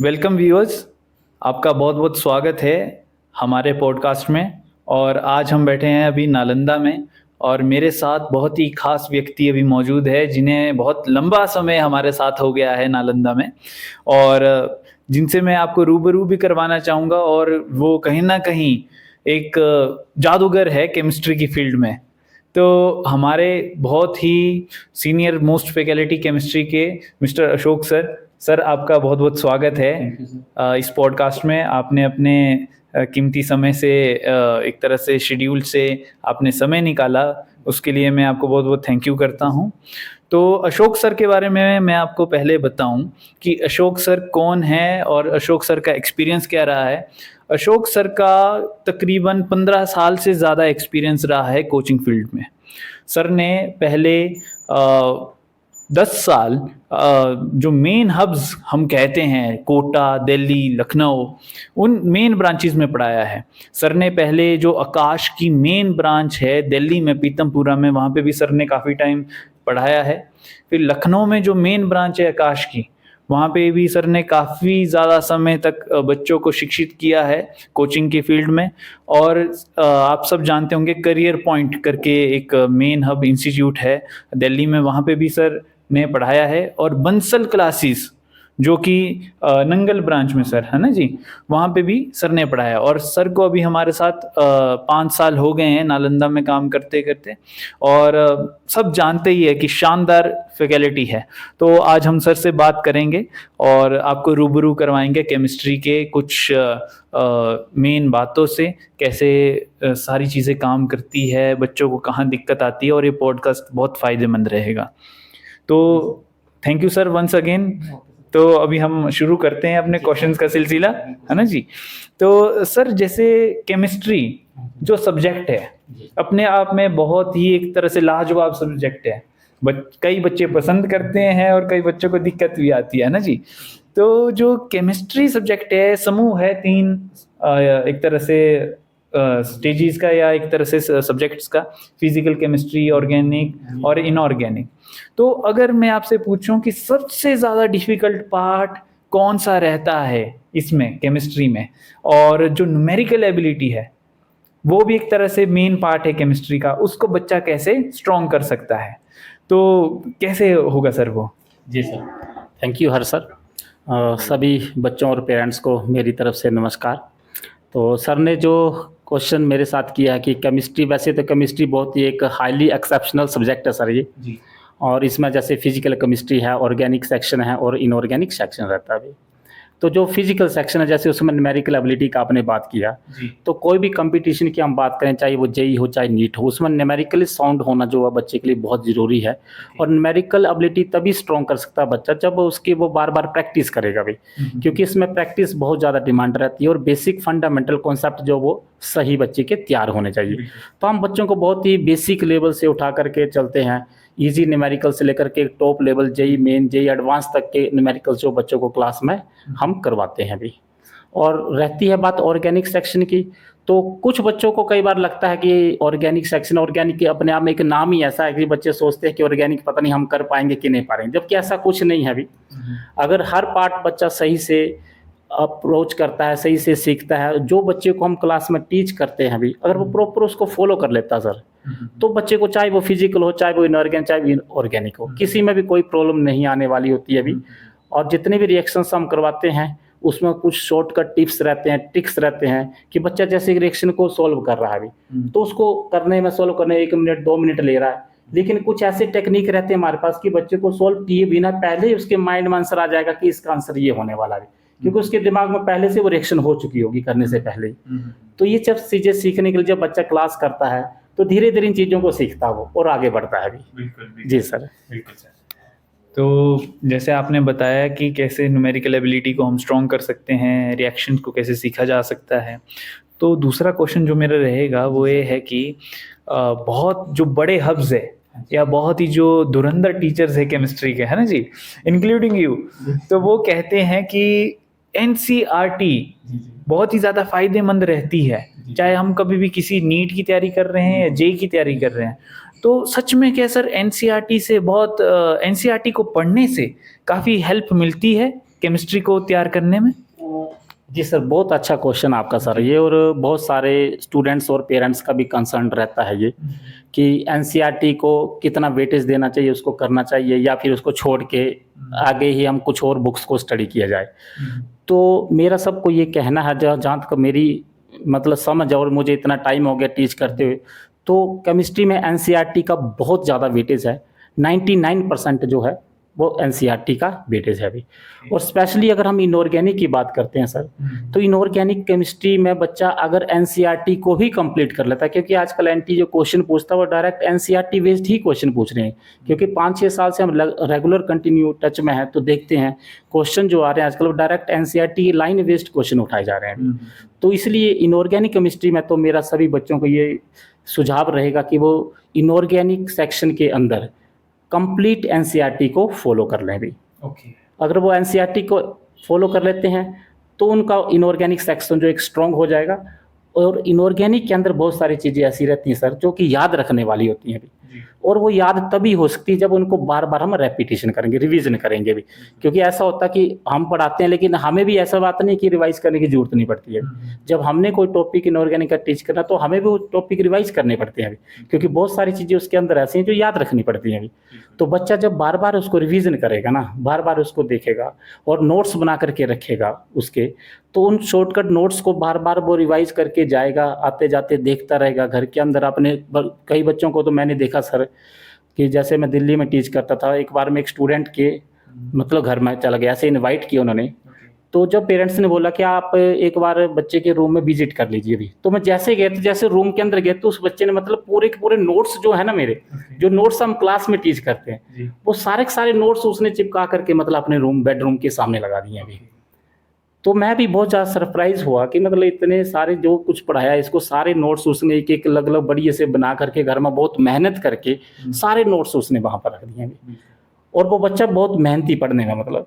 Welcome viewers, आपका बहुत बहुत स्वागत है हमारे पॉडकास्ट में। और आज हम बैठे हैं अभी नालंदा में और मेरे साथ बहुत ही खास व्यक्ति अभी मौजूद है जिन्हें बहुत लंबा समय हमारे साथ हो गया है नालंदा में, और जिनसे मैं आपको रूबरू भी करवाना चाहूँगा। और वो कहीं ना कहीं एक जादूगर है केमिस्ट्री की फील्ड में। तो हमारे बहुत ही सीनियर मोस्ट फैकल्टी केमिस्ट्री के मिस्टर अशोक सर, आपका बहुत बहुत स्वागत है इस पॉडकास्ट में। आपने अपने कीमती समय से एक तरह से शेड्यूल से आपने समय निकाला, उसके लिए मैं आपको बहुत बहुत थैंक यू करता हूँ। तो अशोक सर के बारे में मैं आपको पहले बताऊं कि अशोक सर कौन है और अशोक सर का एक्सपीरियंस क्या रहा है। अशोक सर का तकरीबन 15 साल से ज़्यादा एक्सपीरियंस रहा है कोचिंग फील्ड में। सर ने पहले 10 साल जो मेन हब्स हम कहते हैं, कोटा, दिल्ली, लखनऊ, उन मेन ब्रांचेस में पढ़ाया है। सर ने पहले जो आकाश की मेन ब्रांच है दिल्ली में पीतमपुरा में, वहाँ पे भी सर ने काफ़ी टाइम पढ़ाया है। फिर लखनऊ में जो मेन ब्रांच है आकाश की, वहाँ पे भी सर ने काफ़ी ज़्यादा समय तक बच्चों को शिक्षित किया है कोचिंग की फील्ड में। और आप सब जानते होंगे करियर पॉइंट करके एक मेन हब इंस्टीट्यूट है दिल्ली में, वहाँ पे भी सर ने पढ़ाया है। और बंसल क्लासेस जो कि नंगल ब्रांच में सर है ना जी, वहाँ पे भी सर ने पढ़ाया। और सर को अभी हमारे साथ 5 साल हो गए हैं नालंदा में काम करते करते। और सब जानते ही है कि शानदार फैकल्टी है। तो आज हम सर से बात करेंगे और आपको रूबरू करवाएंगे केमिस्ट्री के कुछ मेन बातों से, कैसे सारी चीज़ें काम करती है, बच्चों को कहाँ दिक्कत आती है। और ये पॉडकास्ट बहुत फ़ायदेमंद रहेगा। तो thank you sir once again. तो अभी हम शुरू करते हैं अपने क्वेश्चंस का सिलसिला, है ना जी। तो सर, जैसे केमिस्ट्री जो सब्जेक्ट है अपने आप में बहुत ही एक तरह से लाजवाब सब्जेक्ट है। कई बच्चे पसंद करते हैं और कई बच्चों को दिक्कत भी आती है ना जी। तो जो केमिस्ट्री सब्जेक्ट है, समूह है 3 एक तरह से स्टेजेस का, या एक तरह से सब्जेक्ट्स का, फिजिकल केमिस्ट्री, ऑर्गेनिक और इनऑर्गेनिक। तो अगर मैं आपसे पूछूं कि सबसे ज़्यादा डिफिकल्ट पार्ट कौन सा रहता है इसमें केमिस्ट्री में, और जो न्यूमेरिकल एबिलिटी है वो भी एक तरह से मेन पार्ट है केमिस्ट्री का, उसको बच्चा कैसे स्ट्रॉन्ग कर सकता है, तो कैसे होगा सर वो? जी सर, थैंक यू हर सर। सभी बच्चों और पेरेंट्स को मेरी तरफ से नमस्कार। तो सर ने जो क्वेश्चन मेरे साथ किया कि केमिस्ट्री, वैसे तो केमिस्ट्री बहुत ही एक हाईली एक्सेप्शनल सब्जेक्ट है सर ये जी। और इसमें जैसे फिजिकल केमिस्ट्री है, ऑर्गेनिक सेक्शन है और इनऑर्गेनिक सेक्शन रहता है अभी। तो जो फिजिकल सेक्शन है, जैसे उसमें न्यूमेरिकल एबिलिटी का आपने बात किया, तो कोई भी कंपटीशन की हम बात करें, चाहे वो जेई हो चाहे नीट हो, उसमें न्यूमेरिकली साउंड होना जो है बच्चे के लिए बहुत ज़रूरी है। और न्यूमेरिकल एबिलिटी तभी स्ट्रॉन्ग कर सकता है बच्चा जब उसकी वो बार बार प्रैक्टिस करेगा भी, क्योंकि इसमें प्रैक्टिस बहुत ज़्यादा डिमांड रहती है और बेसिक फंडामेंटल कॉन्सेप्ट जो वो सही बच्चे के तैयार होने चाहिए। तो हम बच्चों को बहुत ही बेसिक लेवल से उठा करके चलते हैं, इजी न्यूमेरिकल से लेकर के top level JEE main, JEE advance तक के न्यूमेरिकल जो बच्चों को क्लास में हम करवाते हैं अभी। और रहती है बात ऑर्गेनिक सेक्शन की, तो कुछ बच्चों को कई बार लगता है कि ऑर्गेनिक सेक्शन, ऑर्गेनिक के अपने आप में एक नाम ही ऐसा है कि बच्चे सोचते हैं कि ऑर्गेनिक पता नहीं हम कर पाएंगे कि नहीं पाएंगे, जबकि ऐसा कुछ नहीं है अभी। अगर हर पार्ट बच्चा सही से अप्रोच करता है, सही से सीखता है, जो बच्चे को हम क्लास में टीच करते हैं अभी, अगर वो प्रॉपर उसको फॉलो कर लेता सर, तो बच्चे को चाहे वो फिजिकल हो, चाहे वो इनऑर्गेनिक, चाहे वो ऑर्गेनिक हो, किसी में भी कोई प्रॉब्लम नहीं आने वाली होती है अभी। और जितने भी रिएक्शंस हम करवाते हैं उसमें कुछ शॉर्टकट टिप्स रहते हैं, ट्रिक्स रहते हैं कि बच्चा जैसे रिएक्शन को सॉल्व कर रहा है अभी, तो उसको करने में, सॉल्व करने 1 मिनट 2 मिनट ले रहा है, लेकिन कुछ ऐसे टेक्निक रहते हैं हमारे पास कि बच्चे को सॉल्व किए बिना पहले ही उसके माइंड में आंसर आ जाएगा कि इसका आंसर ये होने वाला है, क्योंकि उसके दिमाग में पहले से वो रिएक्शन हो चुकी होगी करने से पहले ही। तो ये जब चीजें सीखने के लिए जब बच्चा क्लास करता है तो धीरे धीरे इन चीजों को सीखता है वो और आगे बढ़ता है भी। बिल्कुल जी सर। बिल्कुल सर। तो जैसे आपने बताया कि कैसे न्यूमेरिकल एबिलिटी को हम स्ट्रॉन्ग कर सकते हैं, रिएक्शन को कैसे सीखा जा सकता है, तो दूसरा क्वेश्चन जो मेरा रहेगा वो ये है कि बहुत जो बड़े हब्स है या बहुत ही जो धुरंधर टीचर्स है केमिस्ट्री के, है ना जी, इंक्लूडिंग यू, तो वो कहते हैं कि एनसीईआरटी बहुत ही ज़्यादा फायदेमंद रहती है, चाहे हम कभी भी किसी नीट की तैयारी कर रहे हैं या जेई की तैयारी कर रहे हैं। तो सच में क्या सर एनसीईआरटी से बहुत एनसीईआरटी को पढ़ने से काफ़ी हेल्प मिलती है केमिस्ट्री को तैयार करने में? जी सर, बहुत अच्छा क्वेश्चन आपका सर ये, और बहुत सारे स्टूडेंट्स और पेरेंट्स का भी कंसर्न रहता है ये कि एनसीईआरटी को कितना वेटेज देना चाहिए, उसको करना चाहिए या फिर उसको छोड़ के आगे ही हम कुछ और बुक्स को स्टडी किया जाए। तो मेरा सबको ये कहना है, जहाँ तक मेरी मतलब समझ और मुझे इतना टाइम हो गया टीच करते हुए, तो केमिस्ट्री में एनसीईआरटी का बहुत ज़्यादा वेटेज है। 99% जो है वो एनसीईआरटी का वेटेज है अभी। और स्पेशली अगर हम इनऑर्गेनिक की बात करते हैं सर, तो इनऑर्गेनिक केमिस्ट्री में बच्चा अगर एनसीईआरटी को भी कंप्लीट कर लेता है, क्योंकि आजकल एनटी जो क्वेश्चन पूछता है वो डायरेक्ट एनसीईआरटी बेस्ड ही क्वेश्चन पूछ रहे हैं, क्योंकि 5-6 साल से हम रेगुलर कंटिन्यू टच में है, तो देखते हैं क्वेश्चन जो आ रहे हैं आजकल वो direct NCERT line based question उठाए जा रहे हैं। तो इसलिए इनऑर्गेनिक केमिस्ट्री में तो मेरा सभी बच्चों को ये सुझाव रहेगा कि वो इनऑर्गेनिक सेक्शन के अंदर कंप्लीट एनसीईआरटी को फॉलो कर लें भी। अगर वो एनसीईआरटी को फॉलो कर लेते हैं तो उनका इनऑर्गेनिक सेक्शन जो एक स्ट्रॉन्ग हो जाएगा। और इनऑर्गेनिक के अंदर बहुत सारी चीज़ें ऐसी रहती हैं सर जो कि याद रखने वाली होती हैं भी, और वो याद तभी हो सकती है जब उनको बार बार हम रेपिटेशन करेंगे, रिवीजन करेंगे भी। क्योंकि ऐसा होता है कि हम पढ़ाते हैं लेकिन हमें भी ऐसा बात नहीं कि रिवाइज करने की जरूरत नहीं पड़ती है। जब हमने कोई टॉपिक इनऑर्गेनिक का टीच करना तो हमें भी वो टॉपिक रिवाइज करने पड़ते हैं अभी, क्योंकि बहुत सारी चीज़ें उसके अंदर ऐसी हैं जो याद रखनी पड़ती हैं अभी। तो बच्चा जब बार बार उसको रिवीजन करेगा ना, बार बार उसको देखेगा और नोट्स बना करके रखेगा उसके, तो उन शॉर्टकट नोट्स को बार बार वो रिवाइज करके जाएगा, आते जाते देखता रहेगा घर के अंदर। अपने कई बच्चों को तो मैंने देखा सर कि जैसे मैं दिल्ली में टीच करता था, एक बार मैं एक स्टूडेंट के मतलब घर में चला गया, ऐसे इनवाइट किया उन्होंने। तो जब पेरेंट्स ने बोला कि आप एक बार बच्चे के रूम में विजिट कर लीजिए भी, तो मैं जैसे गया, तो जैसे रूम के अंदर गया तो उस बच्चे ने मतलब पूरे के पूरे नोट्स जो है ना मेरे, जो नोट्स हम क्लास में टीच करते हैं, वो सारे के सारे नोट्स उसने चिपका करके मतलब अपने बेडरूम के सामने लगा दिए अभी। तो मैं भी बहुत ज़्यादा सरप्राइज हुआ कि मतलब इतने सारे जो कुछ पढ़ाया इसको सारे नोट्स उसने एक एक अलग अलग बढ़िया से बना करके घर में बहुत मेहनत करके सारे नोट्स उसने वहाँ पर रख दिए। और वो बच्चा बहुत मेहनती पढ़ने में मतलब।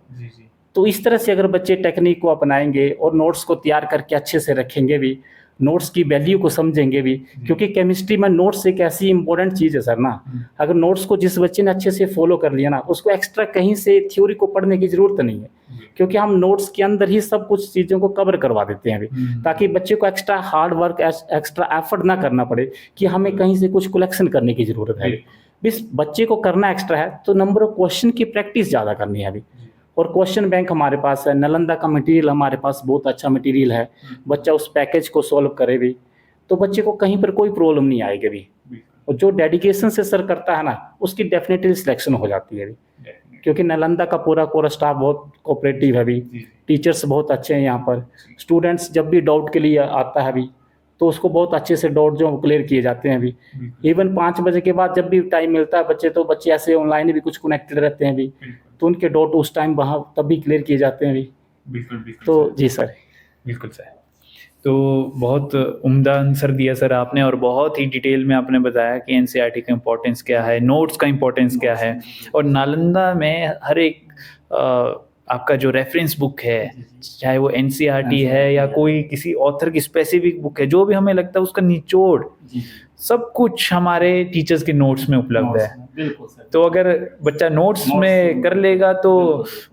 तो इस तरह से अगर बच्चे टेक्निक को अपनाएंगे और नोट्स को तैयार करके अच्छे से रखेंगे भी, नोट्स की वैल्यू को समझेंगे भी, क्योंकि केमिस्ट्री में नोट्स एक ऐसी इंपॉर्टेंट चीज़ है सर ना। अगर नोट्स को जिस बच्चे ने अच्छे से फॉलो कर लिया ना, उसको एक्स्ट्रा कहीं से थ्योरी को पढ़ने की ज़रूरत नहीं है, क्योंकि हम नोट्स के अंदर ही सब कुछ चीज़ों को कवर करवा देते हैं अभी, ताकि बच्चे को extra hard work, extra effort ना करना पड़े कि हमें कहीं से कुछ कलेक्शन करने की ज़रूरत है। बस बच्चे को करना एक्स्ट्रा है तो नंबर ऑफ क्वेश्चन की प्रैक्टिस ज़्यादा करनी है अभी। और क्वेश्चन बैंक हमारे पास है, नालंदा का मटेरियल हमारे पास बहुत अच्छा मटेरियल है, बच्चा उस पैकेज को सॉल्व करे भी तो बच्चे को कहीं पर कोई प्रॉब्लम नहीं आएगी भी। और जो डेडिकेशन से सर करता है ना, उसकी डेफिनेटली सिलेक्शन हो जाती है अभी, क्योंकि नालंदा का पूरा स्टाफ बहुत कोऑपरेटिव है अभी, टीचर्स बहुत अच्छे हैं यहाँ पर। स्टूडेंट्स जब भी डाउट के लिए आता है अभी तो उसको बहुत अच्छे से डाउट जो क्लियर किए जाते हैं अभी। इवन 5 बजे के बाद जब भी टाइम मिलता है बच्चे ऐसे ऑनलाइन भी कुछ कनेक्टेड रहते हैं अभी, तो उनके डाउट उस टाइम वहाँ तब भी क्लियर किए जाते हैं अभी। बिल्कुल तो जी सर, बिल्कुल सर। तो बहुत उम्दा आंसर दिया सर आपने, और बहुत ही डिटेल में आपने बताया कि एनसीईआरटी का इम्पोर्टेंस क्या है, नोट्स का इम्पोर्टेंस क्या है। और नालंदा में हर एक आपका जो रेफरेंस बुक है, चाहे वो एनसीईआरटी है या कोई किसी ऑथर की स्पेसिफिक बुक है, जो भी हमें लगता है उसका निचोड़ सब कुछ हमारे टीचर्स के नोट्स में उपलब्ध है। तो अगर बच्चा नोट्स में कर लेगा तो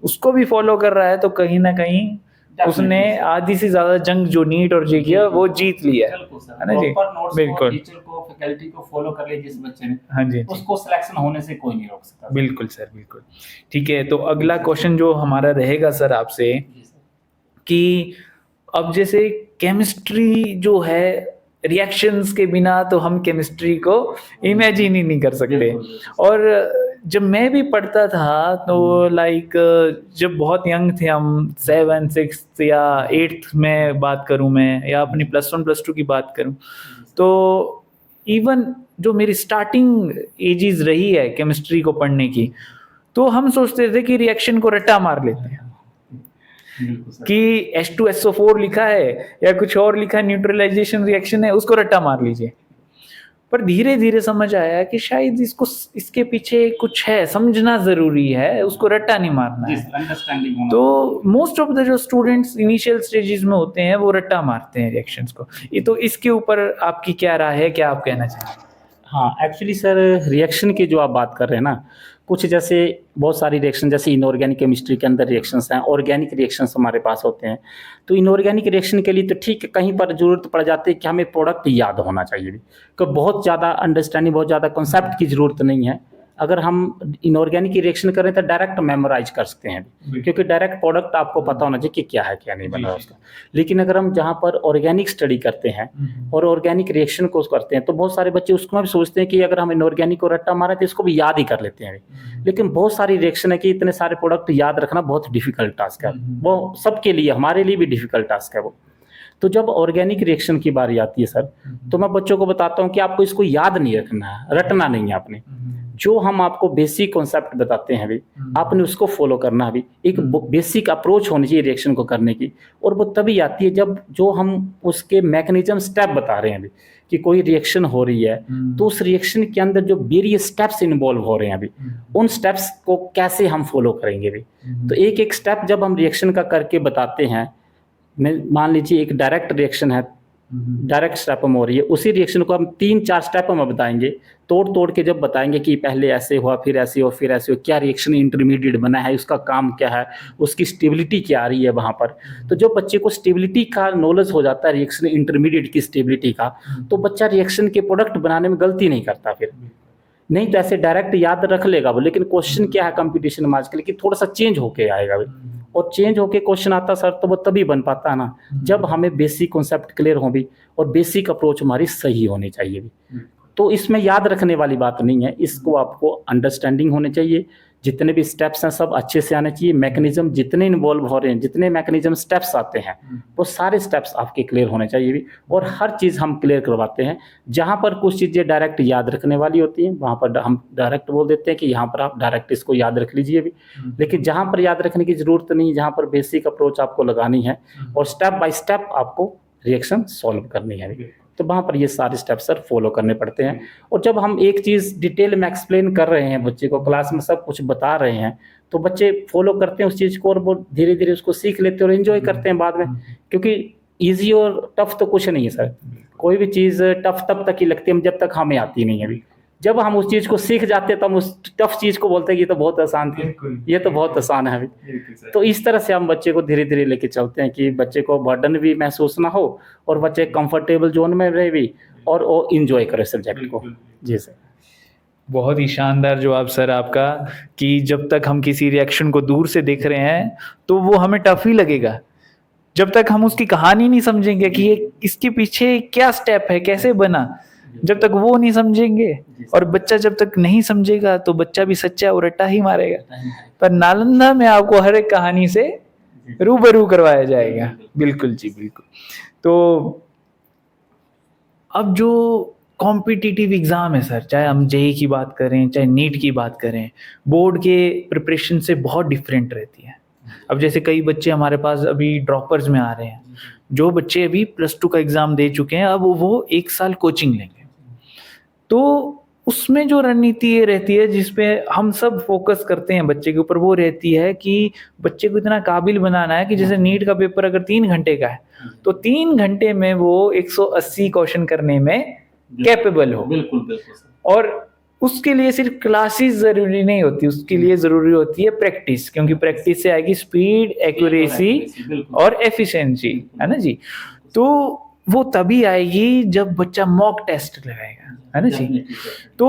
उसको भी फॉलो कर रहा है, तो कहीं ना कहीं उसने आधी से ज्यादा जंग जो नीट और जे किया वो जीत लिया है ना जी। बिल्कुल, टीचर को फैकल्टी को फॉलो कर ले जिस बच्चे ने, हाँ जी, उसको सिलेक्शन होने से कोई नहीं रोक सकता। बिल्कुल सर, बिल्कुल ठीक है। तो अगला क्वेश्चन जो हमारा रहेगा सर आपसे कि अब जैसे केमिस्ट्री जो है, रिएक्शंस के बिना तो हम केमिस्ट्री को इमेजिन ही नहीं कर सकते। और जब मैं भी पढ़ता था तो लाइक जब बहुत यंग थे हम, 7, 6 या 8th में बात करूं मैं, या अपनी +1 +2 की बात करूं, तो इवन जो मेरी स्टार्टिंग एजेस रही है केमिस्ट्री को पढ़ने की, तो हम सोचते थे कि रिएक्शन को रट्टा मार लेते हैं कि H2SO4 लिखा है या कुछ और लिखा है, न्यूट्रलाइजेशन रिएक्शन है, उसको रट्टा मार लीजिए। पर धीरे धीरे समझ आया कि शायद इसके पीछे कुछ है, समझना जरूरी है, उसको रट्टा नहीं मारना है। तो मोस्ट ऑफ द जो स्टूडेंट्स इनिशियल स्टेजेस में होते हैं वो रट्टा मारते हैं रिएक्शंस को। ये तो इसके ऊपर आपकी क्या राय है, क्या आप कहना चाहेंगे? हाँ, एक्चुअली सर रिएक्शन की जो आप बात कर रहे हैं ना, कुछ जैसे बहुत सारी रिएक्शन जैसे इनऑर्गेनिक केमिस्ट्री के अंदर रिएक्शंस हैं, ऑर्गेनिक रिएक्शंस हमारे पास होते हैं। तो इनऑर्गेनिक रिएक्शन के लिए तो ठीक है, कहीं पर ज़रूरत पड़ जाती है कि हमें प्रोडक्ट याद होना चाहिए भी, कि बहुत ज़्यादा अंडरस्टैंडिंग, बहुत ज़्यादा कॉन्सेप्ट की ज़रूरत नहीं है। अगर हम इनऑर्गेनिक रिएक्शन करें तो डायरेक्ट मेमोराइज कर सकते हैं, क्योंकि डायरेक्ट प्रोडक्ट आपको पता होना चाहिए कि क्या है क्या नहीं बना है उसका। लेकिन अगर हम जहाँ पर ऑर्गेनिक स्टडी करते हैं और ऑर्गेनिक रिएक्शन को करते हैं, तो बहुत सारे बच्चे उसको भी सोचते हैं कि अगर हम इनऑर्गेनिक को रट्टा मारें तो इसको भी याद ही कर लेते हैं। लेकिन बहुत सारी रिएक्शन है कि इतने सारे प्रोडक्ट याद रखना बहुत डिफिकल्ट टास्क है, वो सबके लिए, हमारे लिए भी डिफिकल्ट टास्क है वो। तो जब ऑर्गेनिक रिएक्शन की बारी आती है सर, तो मैं बच्चों को बताता हूँ कि आपको इसको याद नहीं रखना है, रटना नहीं है आपने। जो हम आपको बेसिक कॉन्सेप्ट बताते हैं अभी, आपने उसको फॉलो करना है अभी। एक बेसिक अप्रोच होनी चाहिए रिएक्शन को करने की, और वो तभी आती है जब जो हम उसके मैकेनिज्म स्टेप बता रहे हैं अभी, कि कोई रिएक्शन हो रही है तो उस रिएक्शन के अंदर जो वेरियस स्टेप्स इन्वॉल्व हो रहे हैं अभी, उन स्टेप्स को कैसे हम फॉलो करेंगे अभी। तो एक एक स्टेप जब हम रिएक्शन का करके बताते हैं, मान लीजिए एक डायरेक्ट रिएक्शन है, डायरेक्ट स्टेप में हो रही है, उसी रिएक्शन को हम 3-4 स्टेप में बताएंगे, तोड़ तोड़ के जब बताएंगे कि पहले ऐसे हुआ, फिर ऐसे हुआ, फिर ऐसे हुआ, क्या रिएक्शन इंटरमीडिएट बना है, उसका काम क्या है, उसकी स्टेबिलिटी क्या आ रही है वहाँ पर। तो जो बच्चे को स्टेबिलिटी का नॉलेज हो जाता है, रिएक्शन इंटरमीडिएट की स्टेबिलिटी का, तो बच्चा रिएक्शन के प्रोडक्ट बनाने में गलती नहीं करता फिर। नहीं तो ऐसे डायरेक्ट याद रख लेगा वो, लेकिन क्वेश्चन क्या है कंपटीशन में आजकल कि थोड़ा सा चेंज होके आएगा भाई, और चेंज होके क्वेश्चन आता सर, तो वो तभी बन पाता है ना जब हमें बेसिक कॉन्सेप्ट क्लियर हो भी, और बेसिक अप्रोच हमारी सही होनी चाहिए भी। तो इसमें याद रखने वाली बात नहीं है, इसको आपको अंडरस्टैंडिंग होनी चाहिए, जितने भी स्टेप्स हैं सब अच्छे से आने चाहिए, मैकेनिज्म जितने इन्वॉल्व हो रहे हैं, जितने मैकेनिज्म स्टेप्स आते हैं वो सारे स्टेप्स आपके क्लियर होने चाहिए भी। और हर चीज़ हम क्लियर करवाते हैं। जहाँ पर कुछ चीज़ें डायरेक्ट याद रखने वाली होती हैं वहाँ पर हम डायरेक्ट बोल देते हैं कि यहाँ पर आप डायरेक्ट इसको याद रख लीजिए भी। लेकिन जहाँ पर याद रखने की ज़रूरत नहीं, जहाँ पर बेसिक अप्रोच आपको लगानी है और स्टेप बाय स्टेप आपको रिएक्शन सॉल्व करनी है, तो वहाँ पर ये सारे स्टेप्स सर फॉलो करने पड़ते हैं। और जब हम एक चीज़ डिटेल में एक्सप्लेन कर रहे हैं बच्चे को, क्लास में सब कुछ बता रहे हैं, तो बच्चे फॉलो करते हैं उस चीज़ को, और वो धीरे धीरे उसको सीख लेते हैं और एंजॉय करते हैं बाद में। क्योंकि ईजी और टफ तो कुछ नहीं है सर, कोई भी चीज़ टफ तब तक ही लगती है जब तक हमें आती नहीं है अभी। जब हम उस चीज़ को सीख जाते हैं तो हम उस टफ चीज़ को बोलते हैं कि ये तो बहुत आसान थी, ये तो बहुत आसान है अभी। तो इस तरह से हम बच्चे को धीरे धीरे लेके चलते हैं कि बच्चे को बर्डन भी महसूस ना हो और बच्चे कंफर्टेबल जोन में रहे भी, और वो इंजॉय करे सब्जेक्ट को। जी सर, बहुत ही शानदार जवाब सर आपका, कि जब तक हम किसी रिएक्शन को दूर से देख रहे हैं तो वो हमें टफ ही लगेगा, जब तक हम उसकी कहानी नहीं समझेंगे कि ये इसके पीछे क्या स्टेप है, कैसे बना, जब तक वो नहीं समझेंगे, और बच्चा जब तक नहीं समझेगा तो बच्चा भी सच्चा और रट्टा ही मारेगा। पर नालंदा में आपको हर एक कहानी से रूबरू करवाया जाएगा। बिल्कुल जी, बिल्कुल। तो अब जो कॉम्पिटिटिव एग्ज़ाम है सर, चाहे हम जेईई की बात करें, चाहे नीट की बात करें, बोर्ड के प्रिपरेशन से बहुत डिफरेंट रहती है। अब जैसे कई बच्चे हमारे पास अभी ड्रॉपर्स में आ रहे हैं, जो बच्चे अभी +2 का एग्ज़ाम दे चुके हैं, अब वो 1 साल कोचिंग लेंगे। तो उसमें जो रणनीति ये रहती है जिसपे हम सब फोकस करते हैं बच्चे के ऊपर, वो रहती है कि बच्चे को इतना काबिल बनाना है कि जैसे नीट का पेपर अगर 3 घंटे का है तो 3 घंटे में वो 180 क्वेश्चन करने में कैपेबल हो। बिल्कुल बिल्कुल। और उसके लिए सिर्फ क्लासेस जरूरी नहीं होती, उसके लिए जरूरी होती है प्रैक्टिस, क्योंकि प्रैक्टिस से आएगी स्पीड, एक्यूरेसी और एफिशिएंसी, है ना जी। तो वो तभी आएगी जब बच्चा मॉक टेस्ट लगाएगा, है ना जी। तो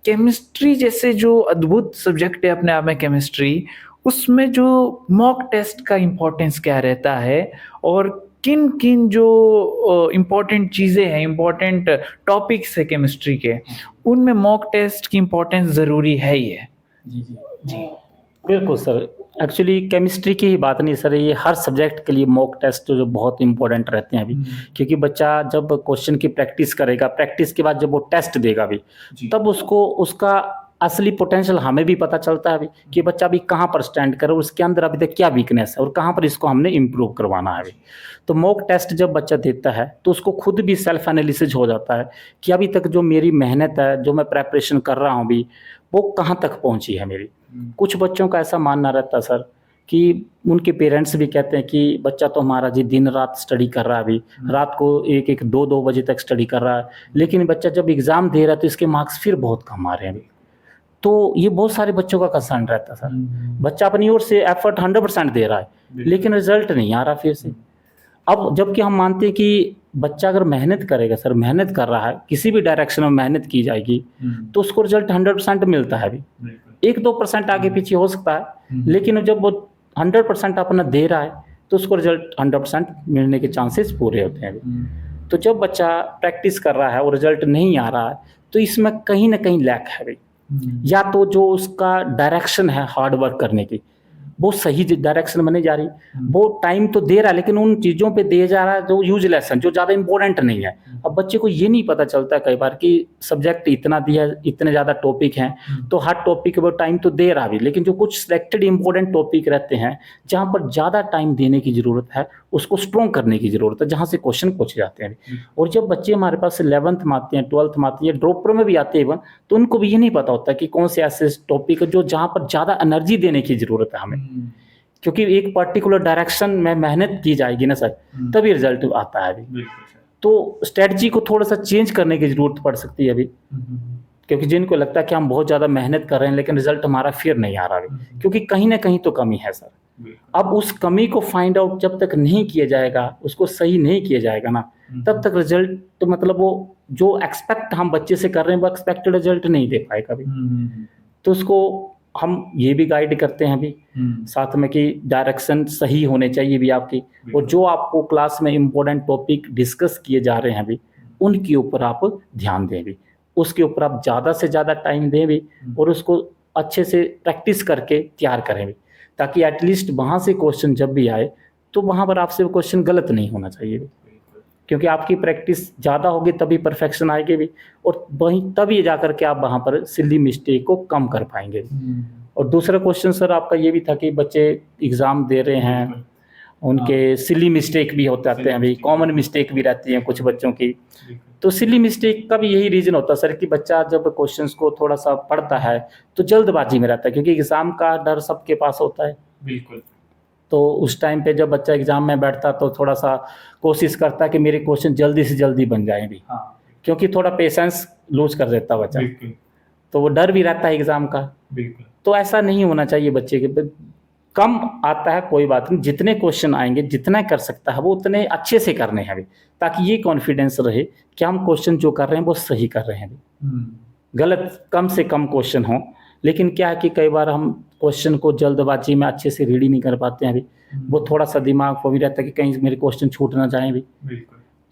केमिस्ट्री जैसे जो अद्भुत सब्जेक्ट है अपने आप में केमिस्ट्री, उसमें जो मॉक टेस्ट का इम्पोर्टेंस क्या रहता है, और किन किन जो इम्पोर्टेंट चीज़ें हैं, इम्पोर्टेंट टॉपिक्स है केमिस्ट्री के, उनमें मॉक टेस्ट की इम्पोर्टेंस ज़रूरी है ही है। जी बिल्कुल सर। एक्चुअली केमिस्ट्री की ही बात नहीं सर, ये हर सब्जेक्ट के लिए मॉक टेस्ट जो बहुत इंपॉर्टेंट रहते हैं अभी, क्योंकि बच्चा जब क्वेश्चन की प्रैक्टिस करेगा, प्रैक्टिस के बाद जब वो टेस्ट देगा अभी, तब उसको उसका असली पोटेंशियल हमें भी पता चलता है अभी कि बच्चा अभी कहाँ पर स्टैंड करे, उसके अंदर अभी तक क्या वीकनेस है और कहाँ पर इसको हमने इम्प्रूव करवाना है अभी। तो मॉक टेस्ट जब बच्चा देता है तो उसको खुद भी सेल्फ एनालिसिस हो जाता है कि अभी तक जो मेरी मेहनत है, जो मैं प्रेपरेशन कर रहा हूँ अभी, वो कहाँ तक पहुँची है मेरी। कुछ बच्चों का ऐसा मानना रहता है सर कि उनके पेरेंट्स भी कहते हैं कि बच्चा तो हमारा जी दिन रात स्टडी कर रहा है अभी, रात को 1-1 2-2 बजे तक स्टडी कर रहा है, लेकिन बच्चा जब एग्ज़ाम दे रहा है तो इसके मार्क्स फिर बहुत कम आ रहे हैं अभी। तो ये बहुत सारे बच्चों का कंसर्न रहता है सर। बच्चा अपनी ओर से एफर्ट 100% दे रहा है, लेकिन रिजल्ट नहीं आ रहा फिर से। अब जबकि हम मानते हैं कि बच्चा अगर मेहनत करेगा सर, मेहनत कर रहा है, किसी भी डायरेक्शन में मेहनत की जाएगी, तो उसको रिजल्ट 100% मिलता है अभी। 1-2% आगे पीछे हो सकता है, लेकिन जब वो 100% अपना दे रहा है, तो उसको रिजल्ट 100% मिलने के चांसेस पूरे होते हैं अभी। तो जब बच्चा प्रैक्टिस कर रहा है और रिजल्ट नहीं आ रहा है, तो इसमें कहीं न कहीं लैक है अभी। या तो जो उसका डायरेक्शन है हार्ड वर्क करने की, वो सही डायरेक्शन में नहीं जा रही, वो टाइम तो दे रहा है लेकिन उन चीज़ों पे दिया जा रहा है जो यूजलेस है, जो ज़्यादा इंपॉर्टेंट नहीं है। अब बच्चे को ये नहीं पता चलता कई बार कि सब्जेक्ट इतना दिया, इतने ज़्यादा टॉपिक हैं, तो हर टॉपिक वो टाइम तो दे रहा भी, लेकिन जो कुछ सिलेक्टेड इंपॉर्टेंट टॉपिक रहते हैं जहाँ पर ज़्यादा टाइम देने की ज़रूरत है, उसको स्ट्रॉन्ग करने की ज़रूरत है, जहाँ से क्वेश्चन पूछे जाते हैं। और जब बच्चे हमारे पास 11th में आते हैं, 12th में आते हैं, ड्रॉपर में भी आते हैं, तो उनको भी ये नहीं पता होता कि कौन से ऐसे टॉपिक है जो जहाँ पर ज़्यादा एनर्जी देने की ज़रूरत है हमें, क्योंकि एक पर्टिकुलर डायरेक्शन में मेहनत की जाएगी ना सर, तभी रिजल्ट आता है अभी। तो स्ट्रेटजी को थोड़ा सा चेंज करने की ज़रूरत पड़ सकती है अभी, क्योंकि जिनको लगता है कि हम बहुत ज़्यादा मेहनत कर रहे हैं लेकिन रिजल्ट हमारा फिर नहीं आ रहा अभी, क्योंकि कहीं ना कहीं तो कमी है सर। अब उस कमी को फाइंड आउट जब तक नहीं किया जाएगा, उसको सही नहीं किया जाएगा ना, तब तक रिजल्ट तो मतलब वो जो एक्सपेक्ट हम बच्चे से कर रहे हैं वो एक्सपेक्टेड रिजल्ट नहीं दे पाएगा अभी। तो उसको हम ये भी गाइड करते हैं अभी साथ में कि डायरेक्शन सही होने चाहिए भी आपकी, और जो आपको क्लास में इम्पोर्टेंट टॉपिक डिस्कस किए जा रहे हैं अभी, उनके ऊपर आप ध्यान दें भी, उसके ऊपर आप ज़्यादा से ज़्यादा टाइम दें भी, और उसको अच्छे से प्रैक्टिस करके तैयार करें भी, ताकि एटलीस्ट वहाँ से क्वेश्चन जब भी आए तो वहाँ पर आपसे क्वेश्चन गलत नहीं होना चाहिए भी। क्योंकि आपकी प्रैक्टिस ज़्यादा होगी तभी परफेक्शन आएगी भी, और वहीं तभी जा कर के आप वहाँ पर सिली मिस्टेक को कम कर पाएंगे। और दूसरा क्वेश्चन सर आपका ये भी था कि बच्चे एग्ज़ाम दे रहे हैं, उनके सिली मिस्टेक भी होते आते हैं अभी, कॉमन मिस्टेक भी रहती हैं कुछ बच्चों की। तो सिली मिस्टेक का भी यही रीज़न होता है सर कि बच्चा जब क्वेश्चंस को थोड़ा सा पढ़ता है तो जल्दबाजी में रहता है, क्योंकि एग्ज़ाम का डर सबके पास होता है। बिल्कुल। तो उस टाइम पे जब बच्चा एग्ज़ाम में बैठता तो थोड़ा सा कोशिश करता है कि मेरे क्वेश्चन जल्दी से जल्दी बन जाएँ भी, क्योंकि थोड़ा पेशेंस लूज़ कर देता बच्चा, तो वो डर भी रहता है एग्ज़ाम का। तो ऐसा नहीं होना चाहिए बच्चे के। कम आता है कोई बात नहीं, जितने क्वेश्चन आएंगे जितना कर सकता है वो उतने अच्छे से करने हैं अभी, ताकि ये कॉन्फिडेंस रहे कि हम क्वेश्चन जो कर रहे हैं वो सही कर रहे हैं अभी। गलत कम से कम क्वेश्चन हो, लेकिन क्या है कि कई बार हम क्वेश्चन को जल्दबाजी में अच्छे से रीड ही नहीं कर पाते हैं अभी, वो थोड़ा सा दिमाग को भी रहता है कि कहीं मेरे क्वेश्चन छूट ना जाए अभी।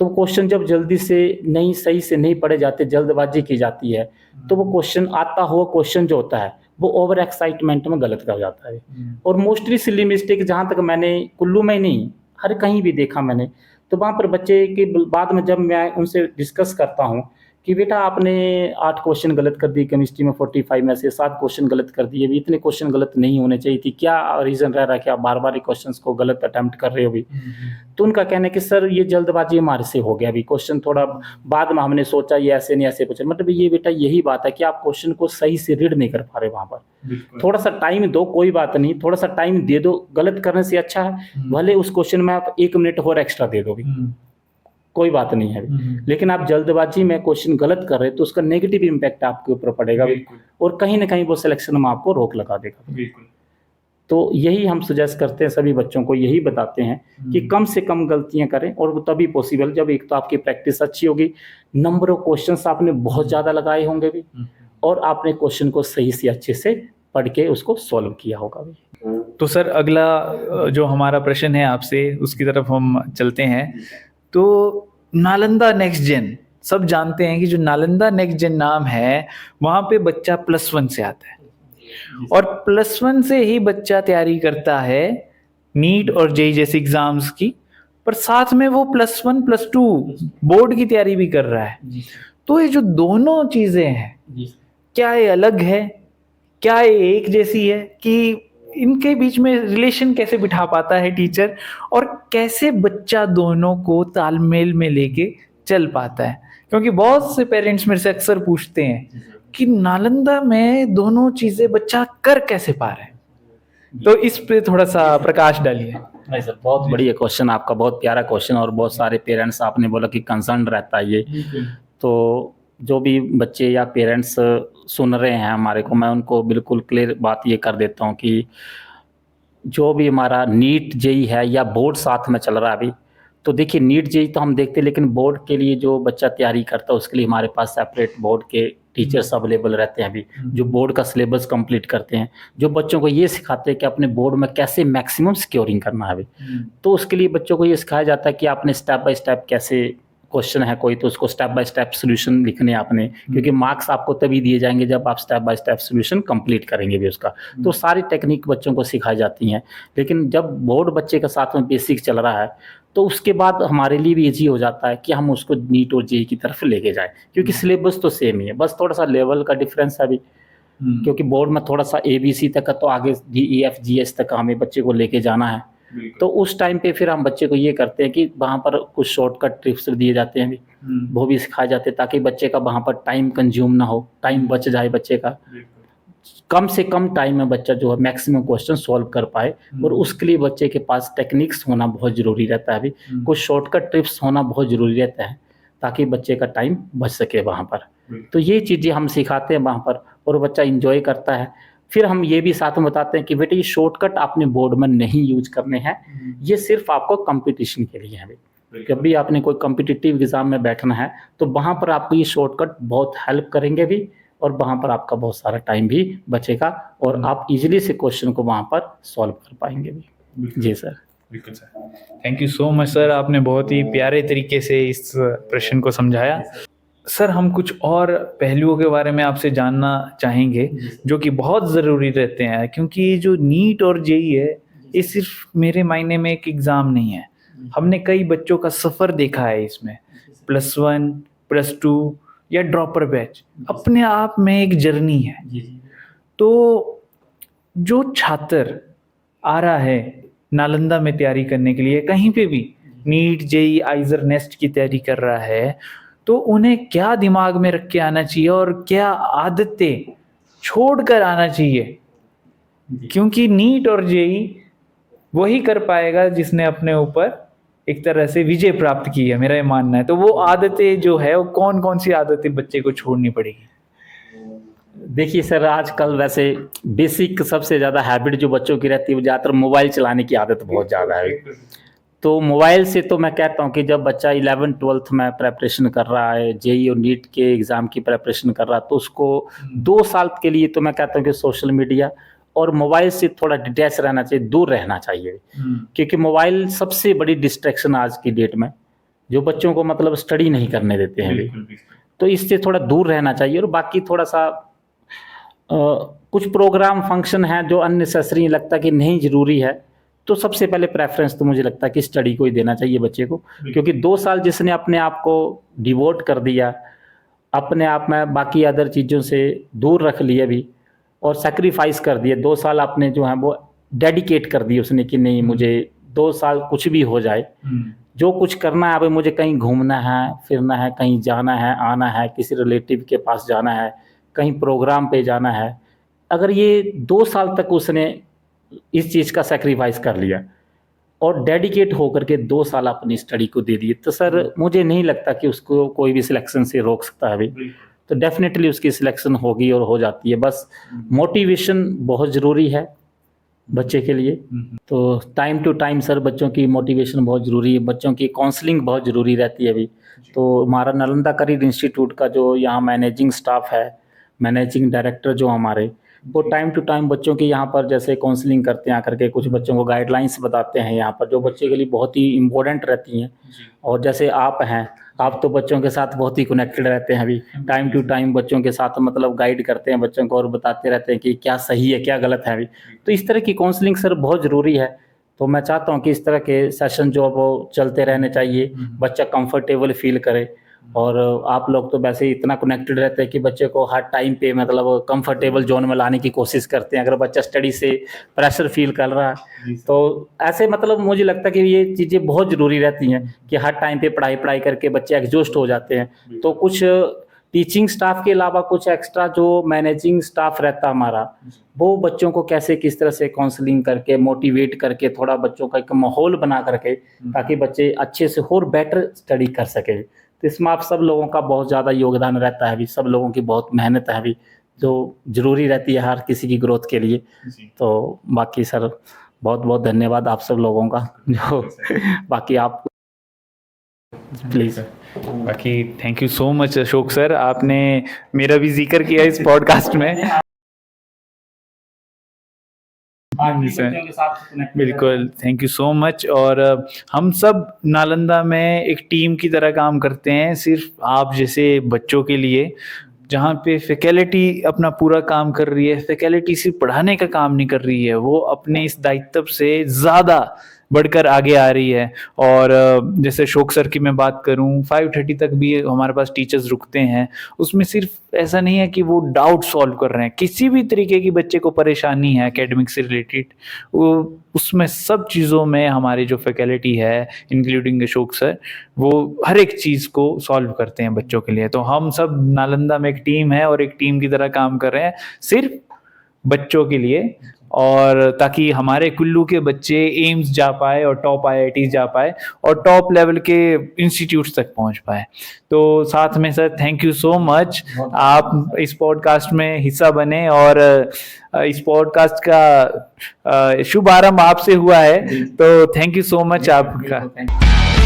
तो क्वेश्चन जब जल्दी से नहीं सही से नहीं पढ़े जाते, जल्दबाजी की जाती है, तो वो क्वेश्चन आता हुआ क्वेश्चन जो होता है वो ओवर एक्साइटमेंट में गलत कर जाता है। और मोस्टली सिली मिस्टेक जहाँ तक मैंने कुल्लू में नहीं हर कहीं भी देखा मैंने, तो वहाँ पर बच्चे के बाद में जब मैं उनसे डिस्कस करता हूँ कि बेटा आपने 8 क्वेश्चन गलत कर दिए केमिस्ट्री में, 45 में से 7 क्वेश्चन गलत कर दिए, अभी इतने क्वेश्चन गलत नहीं होने चाहिए थी, क्या रीज़न रह रहा है कि आप बार बार क्वेश्चंस को गलत अटेम्प्ट कर रहे हो अभी। तो उनका कहना है कि सर ये जल्दबाजी हमारे से हो गया, अभी क्वेश्चन थोड़ा बाद में हमने सोचा ये ऐसे नहीं ऐसे पूछा। मतलब ये बेटा यही बात है कि आप क्वेश्चन को सही से रीड नहीं कर पा रहे वहाँ पर। थोड़ा सा टाइम दो, कोई बात नहीं, थोड़ा सा टाइम दे दो, गलत करने से अच्छा है भले उस क्वेश्चन में आप 1 मिनट और एक्स्ट्रा दे दो, कोई बात नहीं है। लेकिन आप जल्दबाजी में क्वेश्चन गलत कर रहे हैं तो उसका नेगेटिव इम्पैक्ट आपके ऊपर पड़ेगा और कहीं ना कहीं वो सिलेक्शन में आपको रोक लगा देगा। तो यही हम सजेस्ट करते हैं सभी बच्चों को, यही बताते हैं कि कम से कम गलतियां करें, और वो तभी पॉसिबल जब एक तो आपकी प्रैक्टिस अच्छी होगी, नंबर ऑफ क्वेश्चंस आपने बहुत ज़्यादा लगाए होंगे भी, और आपने क्वेश्चन को सही से अच्छे से पढ़ के उसको सॉल्व किया होगा भी। तो सर अगला जो हमारा प्रश्न है आपसे उसकी तरफ हम चलते हैं। तो नालंदा नेक्स्ट जेन, सब जानते हैं कि जो नालंदा नेक्स्ट जेन नाम है वहाँ पे बच्चा +1 से आता है, और +1 से ही बच्चा तैयारी करता है नीट और जेईई जैसे एग्जाम्स की, पर साथ में वो +1 +2 बोर्ड की तैयारी भी कर रहा है। तो ये जो दोनों चीजें हैं, क्या ये अलग है, क्या ये एक जैसी है, कि इनके बीच में रिलेशन कैसे बिठा पाता है टीचर, और कैसे बच्चा दोनों को तालमेल में लेके चल पाता है? क्योंकि बहुत से पेरेंट्स मेरे से अक्सर पूछते हैं कि नालंदा में दोनों चीजें बच्चा कर कैसे पा रहा है, तो इस पे थोड़ा सा प्रकाश डालिए। नहीं सर, बहुत बढ़िया क्वेश्चन आपका, बहुत प्यारा क्वेश्चन, और बहुत सारे पेरेंट्स आपने बोला कि कंसर्न रहता है ये। तो जो भी बच्चे या पेरेंट्स सुन रहे हैं हमारे को, मैं उनको बिल्कुल क्लियर बात ये कर देता हूँ कि जो भी हमारा नीट जेई है या बोर्ड साथ में चल रहा है अभी, तो देखिए नीट जेई तो हम देखते हैं, लेकिन बोर्ड के लिए जो बच्चा तैयारी करता है उसके लिए हमारे पास सेपरेट बोर्ड के टीचर्स अवेलेबल रहते हैं अभी, जो बोर्ड का सिलेबस कंप्लीट करते हैं, जो बच्चों को ये सिखाते हैं कि अपने बोर्ड में कैसे मैक्सिमम सिक्योरिंग करना है अभी। तो उसके लिए बच्चों को ये सिखाया जाता है कि आपने स्टेप बाय स्टेप कैसे, क्वेश्चन है कोई तो उसको स्टेप बाय स्टेप सोल्यूशन लिखने आपने, क्योंकि मार्क्स आपको तभी दिए जाएंगे जब आप step by step solution complete करेंगे भी उसका। तो सारी टेक्निक बच्चों को सिखाई जाती हैं। लेकिन जब बोर्ड बच्चे का साथ में बेसिक चल रहा है तो उसके बाद हमारे लिए भी ईजी हो जाता है कि हम उसको नीट और जेई की तरफ लेके जाएं, क्योंकि सिलेबस तो सेम ही है, बस थोड़ा सा लेवल का डिफरेंस है अभी। क्योंकि बोर्ड में थोड़ा सा ABC तक का, तो आगे DEF GH तक का हमें बच्चे को लेके जाना है। तो उस टाइम पे फिर हम बच्चे को ये करते हैं कि वहाँ पर कुछ शॉर्टकट ट्रिप्स दिए जाते हैं भी, वो भी सिखाए जाते हैं, ताकि बच्चे का वहाँ पर टाइम कंज्यूम ना हो, टाइम बच जाए बच्चे का, कम से कम टाइम में बच्चा जो है मैक्सिमम क्वेश्चन सॉल्व कर पाए। और उसके लिए बच्चे के पास टेक्निक्स होना बहुत ज़रूरी रहता है अभी, कुछ शॉर्टकट ट्रिप्स होना बहुत ज़रूरी रहता है, ताकि बच्चे का टाइम बच सके वहाँ पर। तो ये चीज़ें हम सिखाते हैं वहाँ पर, और बच्चा इंजॉय करता है। फिर हम ये भी साथ में बताते हैं कि बेटे ये शॉर्टकट आपने बोर्ड में नहीं यूज करने हैं, ये सिर्फ आपको कंपटीशन के लिए है। जब भी आपने कोई कॉम्पिटिटिव एग्जाम में बैठना है तो वहाँ पर आपको ये शॉर्टकट बहुत हेल्प करेंगे भी, और वहाँ पर आपका बहुत सारा टाइम भी बचेगा, और आप इजीली से क्वेश्चन को वहाँ पर सॉल्व कर पाएंगे भी। जी सर। बिल्कुल sir, thank you so much sir, आपने बहुत ही प्यारे तरीके से इस प्रश्न को समझाया। सर हम कुछ और पहलुओं के बारे में आपसे जानना चाहेंगे जो कि बहुत ज़रूरी रहते हैं, क्योंकि जो नीट और जेई है ये सिर्फ मेरे मायने में एक एग्ज़ाम नहीं है। हमने कई बच्चों का सफ़र देखा है इसमें, +1 +2 या ड्रॉपर बैच, अपने आप में एक जर्नी है। तो जो छात्र आ रहा है नालंदा में तैयारी करने के लिए, कहीं पे भी नीट जेई आइजर नेस्ट की तैयारी कर रहा है, तो उन्हें क्या दिमाग में रख के आना चाहिए और क्या आदतें छोड़ कर आना चाहिए? क्योंकि नीट और जेई वही कर पाएगा जिसने अपने ऊपर एक तरह से विजय प्राप्त की है, मेरा ये मानना है। तो वो आदतें जो है वो कौन कौन सी आदतें बच्चे को छोड़नी पड़ेगी? देखिए सर, आजकल वैसे बेसिक सबसे ज़्यादा हैबिट जो बच्चों की रहती है वो ज़्यादातर मोबाइल चलाने की आदत बहुत ज़्यादा है। तो मोबाइल से तो मैं कहता हूँ कि जब बच्चा 11th-12th में प्रेपरेशन कर रहा है, जेई और नीट के एग्ज़ाम की प्रेपरेशन कर रहा है, तो उसको 2 साल के लिए तो मैं कहता हूँ कि सोशल मीडिया और मोबाइल से थोड़ा डिटैच रहना चाहिए, दूर रहना चाहिए। क्योंकि मोबाइल सबसे बड़ी डिस्ट्रैक्शन आज की डेट में, जो बच्चों को मतलब स्टडी नहीं करने देते हैं अभी। तो इससे थोड़ा दूर रहना चाहिए। और बाकी थोड़ा सा कुछ प्रोग्राम फंक्शन हैं जो अननेसेसरी लगता कि नहीं ज़रूरी है, तो सबसे पहले प्रेफरेंस तो मुझे लगता है कि स्टडी को ही देना चाहिए बच्चे को। क्योंकि 2 साल जिसने अपने आप को डिवोट कर दिया, अपने आप में बाकी अदर चीज़ों से दूर रख लिया भी और सेक्रीफाइस कर दिया, 2 साल आपने जो है वो डेडिकेट कर दिए उसने कि नहीं मुझे 2 साल कुछ भी हो जाए, जो कुछ करना है, अभी मुझे कहीं घूमना है, फिरना है, कहीं जाना है, आना है, किसी रिलेटिव के पास जाना है, कहीं प्रोग्राम पे जाना है। अगर ये 2 साल तक उसने इस चीज़ का सेक्रीफाइस कर लिया और डेडिकेट होकर के 2 साल अपनी स्टडी को दे दिए, तो सर मुझे नहीं लगता कि उसको कोई भी सिलेक्शन से रोक सकता है अभी। तो डेफिनेटली उसकी सिलेक्शन होगी और हो जाती है। बस मोटिवेशन बहुत ज़रूरी है बच्चे के लिए। तो टाइम टू टाइम सर बच्चों की मोटिवेशन बहुत ज़रूरी है, बच्चों की काउंसलिंग बहुत ज़रूरी रहती है अभी। तो हमारा नालंदा करियर इंस्टीट्यूट का जो यहाँ मैनेजिंग स्टाफ है, मैनेजिंग डायरेक्टर जो हमारे, वो टाइम टू टाइम बच्चों की यहाँ पर जैसे काउंसलिंग करते हैं, आकर के कुछ बच्चों को गाइडलाइंस बताते हैं यहाँ पर, जो बच्चे के लिए बहुत ही इम्पोर्टेंट रहती हैं। और जैसे आप हैं, आप तो बच्चों के साथ बहुत ही कनेक्टेड रहते हैं अभी, टाइम टू टाइम बच्चों के साथ मतलब गाइड करते हैं बच्चों को और बताते रहते हैं कि क्या सही है क्या गलत है अभी। तो इस तरह की काउंसलिंग सर बहुत ज़रूरी है। तो मैं चाहता हूँ कि इस तरह के सेशन जो वो चलते रहने चाहिए, बच्चा कंफर्टेबल फील करे। और आप लोग तो वैसे ही इतना कनेक्टेड रहते हैं कि बच्चे को हर टाइम पे मतलब कंफर्टेबल जोन में लाने की कोशिश करते हैं। अगर बच्चा स्टडी से प्रेशर फील कर रहा है तो ऐसे मतलब मुझे लगता है कि ये चीज़ें बहुत ज़रूरी रहती हैं कि हर टाइम पे पढ़ाई करके बच्चे एग्जॉस्ट हो जाते हैं। तो कुछ टीचिंग स्टाफ के अलावा कुछ एक्स्ट्रा जो मैनेजिंग स्टाफ रहता हमारा, वो बच्चों को कैसे किस तरह से काउंसलिंग करके मोटिवेट करके थोड़ा बच्चों का एक माहौल बना करके ताकि बच्चे अच्छे से और बेटर स्टडी कर सके। तो इसमें आप सब लोगों का बहुत ज़्यादा योगदान रहता है अभी, सब लोगों की बहुत मेहनत है अभी जो ज़रूरी रहती है हर किसी की ग्रोथ के लिए। तो बाकी सर बहुत बहुत धन्यवाद आप सब लोगों का जो बाकी आप प्लीज़। बाकी thank you so much Ashok sir, आपने मेरा भी जिक्र किया इस पॉडकास्ट में। बिल्कुल, थैंक यू सो मच। और हम सब नालंदा में एक टीम की तरह काम करते हैं, सिर्फ आप जैसे बच्चों के लिए, जहाँ पे फैकल्टी अपना पूरा काम कर रही है। फैकल्टी सिर्फ पढ़ाने का काम नहीं कर रही है, वो अपने इस दायित्व से ज़्यादा बढ़कर आगे आ रही है। और जैसे अशोक सर की मैं बात करूं, 5:30 तक भी हमारे पास टीचर्स रुकते हैं। उसमें सिर्फ ऐसा नहीं है कि वो डाउट सॉल्व कर रहे हैं, किसी भी तरीके की बच्चे को परेशानी है एकेडमिक से रिलेटेड, वो उसमें सब चीज़ों में हमारी जो फैकल्टी है इंक्लूडिंग अशोक सर, वो हर एक चीज़ को सॉल्व करते हैं बच्चों के लिए। तो हम सब नालंदा में एक टीम है और एक टीम की तरह काम कर रहे हैं सिर्फ बच्चों के लिए, और ताकि हमारे कुल्लू के बच्चे एम्स जा पाए और टॉप आईआईटी जा पाए और टॉप लेवल के इंस्टीट्यूट्स तक पहुंच पाए। तो साथ में sir thank you so much, आप इस पॉडकास्ट में हिस्सा बने और इस पॉडकास्ट का शुभारंभ आपसे हुआ है, तो थैंक यू सो मच आपका।